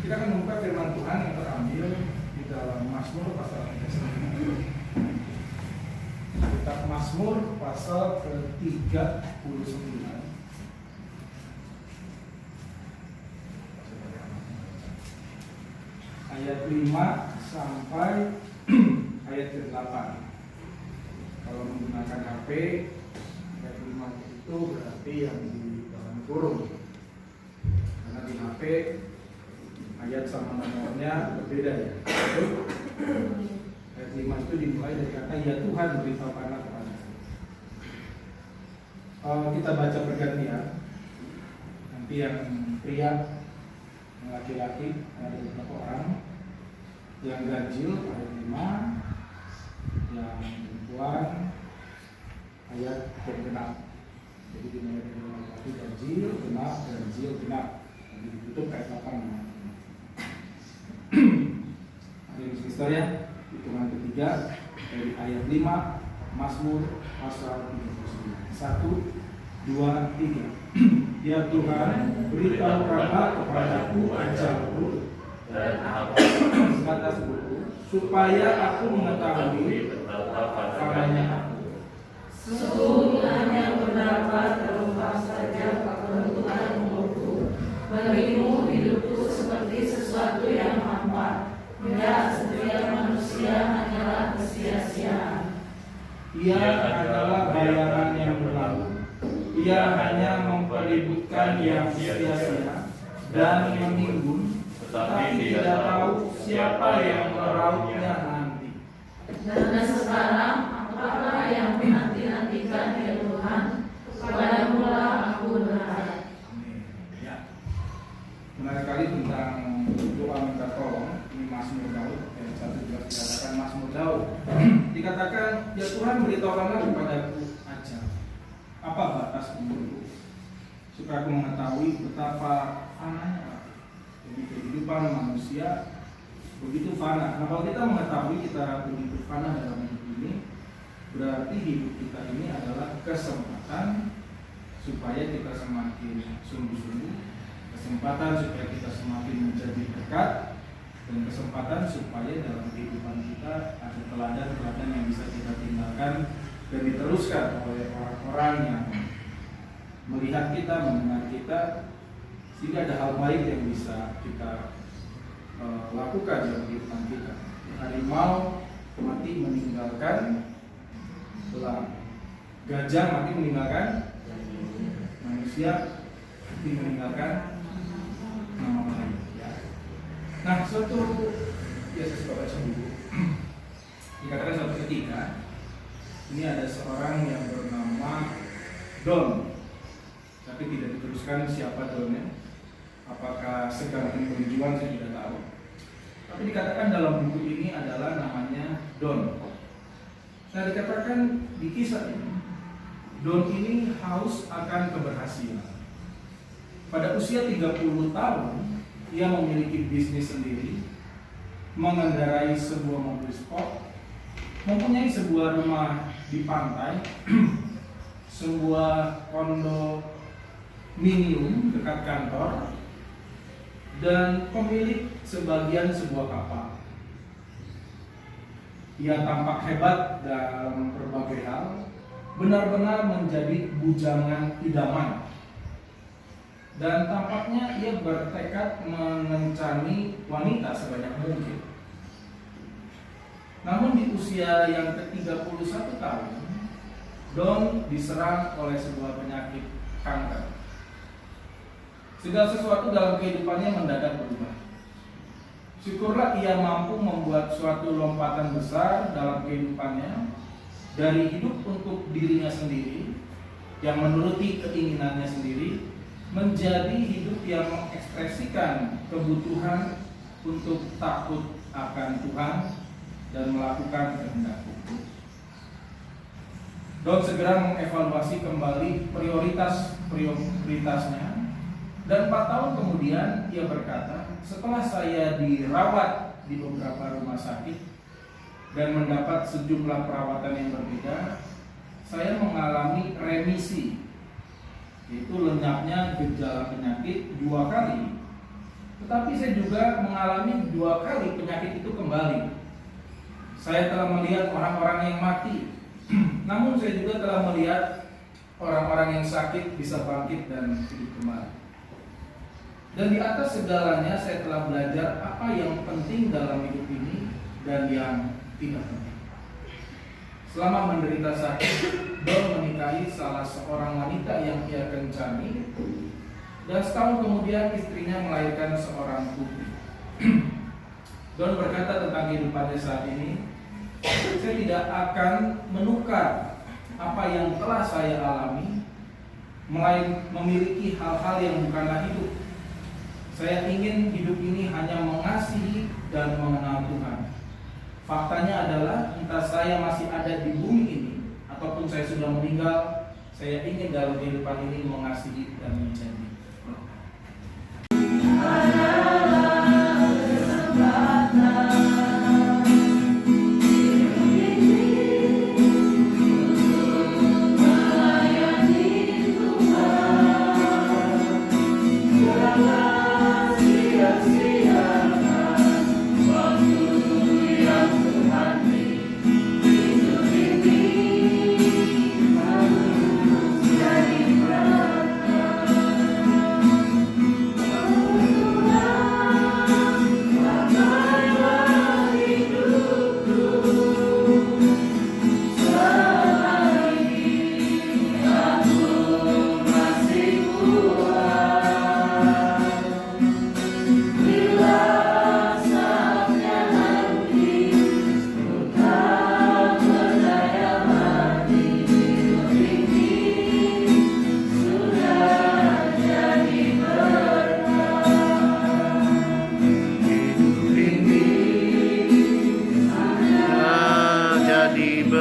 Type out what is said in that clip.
Kita akan membuka firman Tuhan yang terambil di dalam Mazmur pasal 39. Kitab Mazmur pasal ke-39. Ayat 5 sampai ayat ke-8. Kalau menggunakan HP, ayat 5 itu berarti yang di dalam kurung. Karena di HP ayat sama nomornya berbeda ya. Ayat 5 itu dimulai dari kata ya Tuhan beritahukanlah kepada. Kita baca bergantian. Nanti yang pria, yang laki-laki, ada beberapa orang. Yang ganjil ayat 5, yang perempuan ayat yang genap. Jadi dimulai dari laki-laki ganjil, genap, ganjil, genap. Jadi ditutup ayat 8. Hari Kristus ya, hitungan ketiga dari ayat 5 Mazmur pasal 39. 1, 2, 3. Ya Tuhan, beritahukanlah kepadaku ajalku dan kata sebutku, supaya aku mengetahui padanya aku. Sesungguhnya yang mendapat terungkap saja ketentuan umurku. Bagimu hidupku seperti sesuatu yang hampa. Ya, setiap manusia hanyalah kesia-siaan. Ia adalah bayangan yang berlalu. Ia hanya mempeributkan yang sia-sia dan menimbun, tetapi tidak tahu siapa yang merautnya nanti. Dan sekarang, apakah yang menanti-nantikan ya Tuhan? Kepadamu lah aku berharap. Ya. Menarik kali tentang doa minta tolong. Ini Mazmur Daud. Ayat 1 jelas dikatakan Mazmur Daud. Dikatakan ya Tuhan beritahukanlah kepadaku ajal. Apa batas umurku? Supaya aku mengetahui betapa fananya. Jadi kehidupan manusia begitu fana. Nah kalau kita mengetahui kita begitu fana dalam hidup ini, berarti hidup kita ini adalah kesempatan supaya kita semakin sungguh-sungguh, kesempatan supaya kita semakin menjadi dekat, dan kesempatan supaya dalam kehidupan kita ada teladan-teladan yang bisa kita tinggalkan dan diteruskan oleh orang-orang yang melihat kita, mendengar kita, sehingga ada hal baik yang bisa kita lakukan dalam kehidupan kita. Harimau mati meninggalkan belang, gajah mati meninggalkan manusia, mati meninggalkan nama lain. Ya. Nah, suatu saya baca dulu. Dikatakan suatu ketika ini ada seorang yang bernama Don, tapi tidak diteruskan siapa Donnya. Apakah seganti berjuang saya tidak tahu. Tapi dikatakan dalam buku ini adalah namanya Don. Nah dikatakan di kisah ini, Don ini haus akan keberhasilan. Pada usia 30 tahun, ia memiliki bisnis sendiri, mengendarai sebuah mobil sport, mempunyai sebuah rumah di pantai, sebuah kondominium dekat kantor, dan pemilik sebagian sebuah kapal. Ia tampak hebat dalam berbagai hal, benar-benar menjadi bujangan idaman. Dan tampaknya ia bertekad mengencani wanita sebanyak mungkin. Namun di usia yang ke-31 tahun, Don diserang oleh sebuah penyakit kanker. Segala sesuatu dalam kehidupannya mendadak berubah. Syukurlah ia mampu membuat suatu lompatan besar dalam kehidupannya, dari hidup untuk dirinya sendiri yang menuruti keinginannya sendiri, menjadi hidup yang mengekspresikan kebutuhan untuk takut akan Tuhan dan melakukan kehendak Tuhan. Don segera mengevaluasi kembali prioritasnya. Dan 4 tahun kemudian ia berkata, setelah saya dirawat di beberapa rumah sakit dan mendapat sejumlah perawatan yang berbeda, saya mengalami remisi, yaitu lenyapnya gejala penyakit 2 kali Tetapi saya juga mengalami 2 kali penyakit itu kembali. Saya telah melihat orang-orang yang mati, namun saya juga telah melihat orang-orang yang sakit bisa bangkit dan hidup kembali. Dan di atas segalanya saya telah belajar apa yang penting dalam hidup ini dan yang tidak penting. Selama menderita sakit, Don menikahi salah seorang wanita yang ia kencani, dan setahun kemudian istrinya melahirkan seorang putri. Don berkata tentang kehidupannya saat ini, saya tidak akan menukar apa yang telah saya alami, memiliki hal-hal yang bukanlah hidup. Saya ingin hidup ini hanya mengasihi dan mengenal Tuhan. Faktanya adalah entah saya masih ada di bumi ini ataupun saya sudah meninggal, saya ingin dalam kehidupan ini mengasihi dan mencintai. Jadi